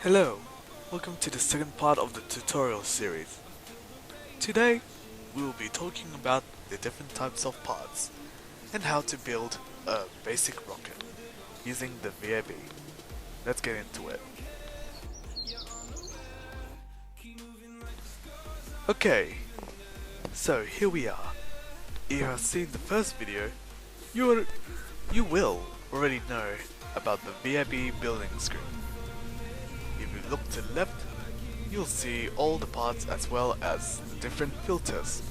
Hello, welcome to the second part of the tutorial series. Today, we will be talking about the different types of parts and how to build a basic rocket using the VAB. Let's get into it. Okay, so here we are. If you have seen the first video, you will already know about the VAB building screen. If you look to the left, you'll see all the parts as well as the different filters.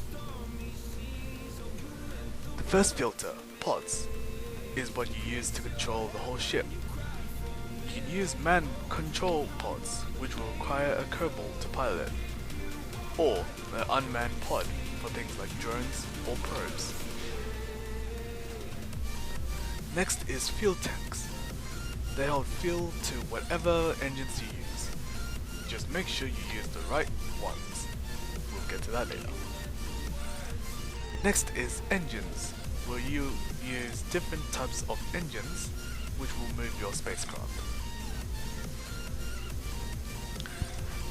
The first filter, pods, is what you use to control the whole ship. You can use man control pods, which will require a kerbal to pilot, or an unmanned pod for things like drones or probes. Next is fuel tanks. They hold fuel to whatever engines you use. Just make sure you use the right ones. We'll get to that later. Next is engines, where you use different types of engines which will move your spacecraft.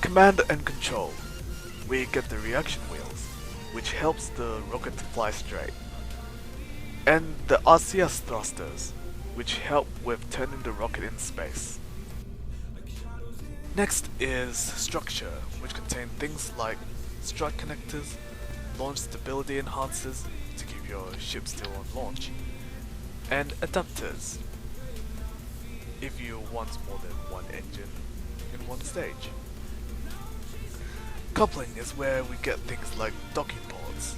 Command and control, where you get the reaction wheels, which helps the rocket to fly straight. And the RCS thrusters, which help with turning the rocket in space. Next is structure, which contain things like strut connectors, launch stability enhancers to keep your ship still on launch, and adapters if you want more than one engine in one stage. Coupling is where we get things like docking ports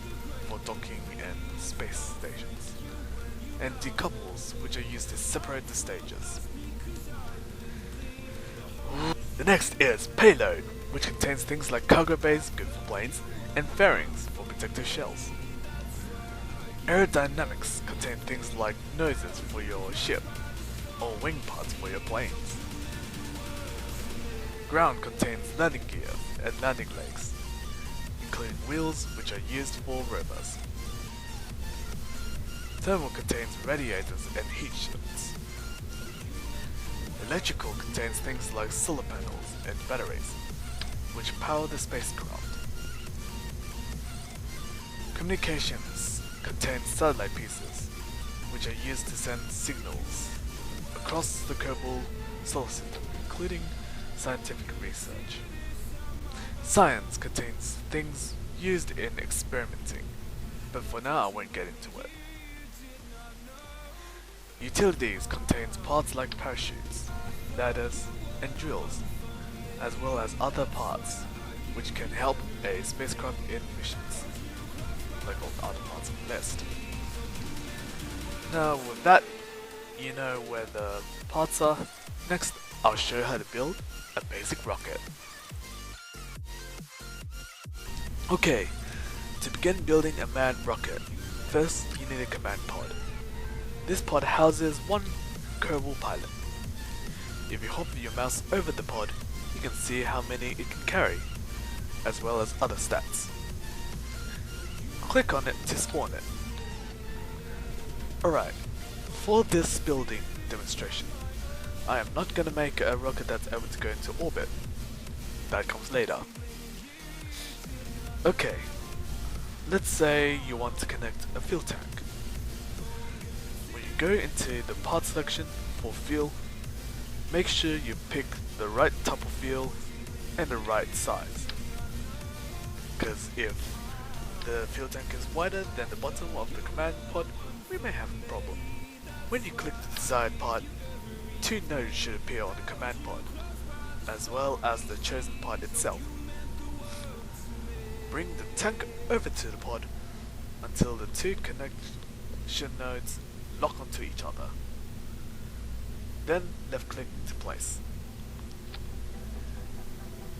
for docking and space stations, and decouples, which are used to separate the stages. The next is payload, which contains things like cargo bays, good for planes, and fairings for protective shells. Aerodynamics contain things like noses for your ship, or wing parts for your planes. Ground contains landing gear and landing legs, including wheels which are used for rovers. Thermal contains radiators and heat shields. Electrical contains things like solar panels and batteries, which power the spacecraft. Communications contains satellite pieces, which are used to send signals across the Kerbal solar system, including scientific research. Science contains things used in experimenting, but for now I won't get into it. Utilities contains parts like parachutes, ladders, and drills, as well as other parts which can help a spacecraft in missions, like all the other parts of the list. Now with that, you know where the parts are. Next, I'll show you how to build a basic rocket. Okay, to begin building a manned rocket, first you need a command pod. This pod houses one kerbal pilot. If you hover your mouse over the pod, you can see how many it can carry, as well as other stats. Click on it to spawn it. Alright, for this building demonstration, I am not gonna make a rocket that's able to go into orbit. That comes later. Okay, let's say you want to connect a fuel tank. When you go into the part selection for fuel, make sure you pick the right type of fuel and the right size. Because if the fuel tank is wider than the bottom of the command pod, we may have a problem. When you click the desired part, two nodes should appear on the command pod, as well as the chosen part itself. Bring the tank over to the pod until the two connection nodes lock onto each other. Then left click to place.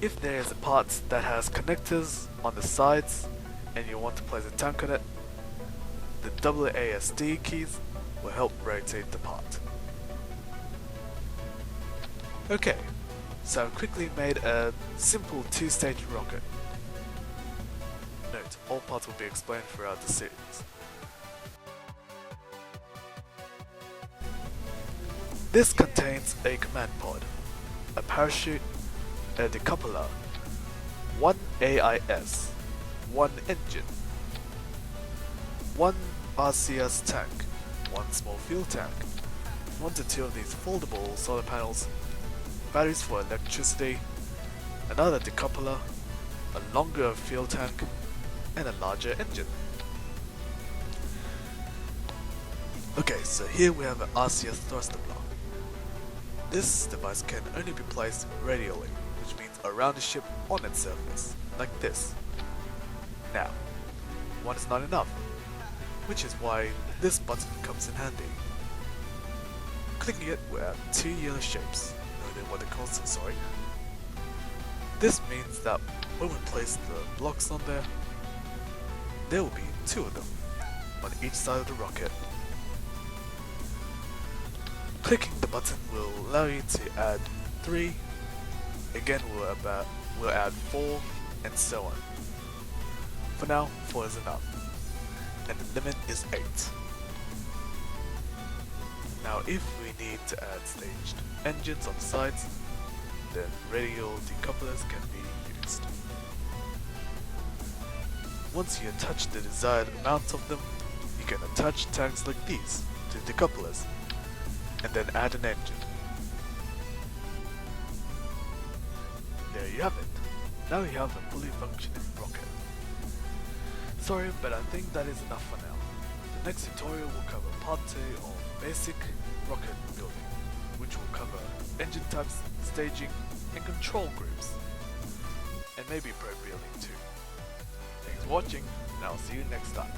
If there is a part that has connectors on the sides and you want to place a tank on it, the WASD keys will help rotate the part. Okay, so I've quickly made a simple two-stage rocket. Note, all parts will be explained throughout the series. This contains a command pod, a parachute, a decoupler, 1 AIS, 1 engine, 1 RCS tank, 1 small fuel tank, 1 to 2 of these foldable solar panels, batteries for electricity, another decoupler, a longer fuel tank, and a larger engine. Okay, so here we have an RCS thruster block. This device can only be placed radially, which means around the ship on its surface, like this. Now, one is not enough, which is why this button comes in handy. Clicking it will add 2 yellow shapes, noting what it calls it, sorry. This means that when we place the blocks on there will be 2 of them, on each side of the rocket. Clicking the button will allow you to add 3, again we'll add 4, and so on. For now, 4 is enough, and the limit is 8. Now if we need to add staged engines on the sides, then radial decouplers can be used. Once you attach the desired amount of them, you can attach tanks like these to decouplers, and then add an engine. There you have it. Now you have a fully functioning rocket. Sorry, but I think that is enough for now. The next tutorial will cover part 2 on basic rocket building, which will cover engine types, staging, and control groups, and maybe probe building too. Thanks for watching, and I'll see you next time.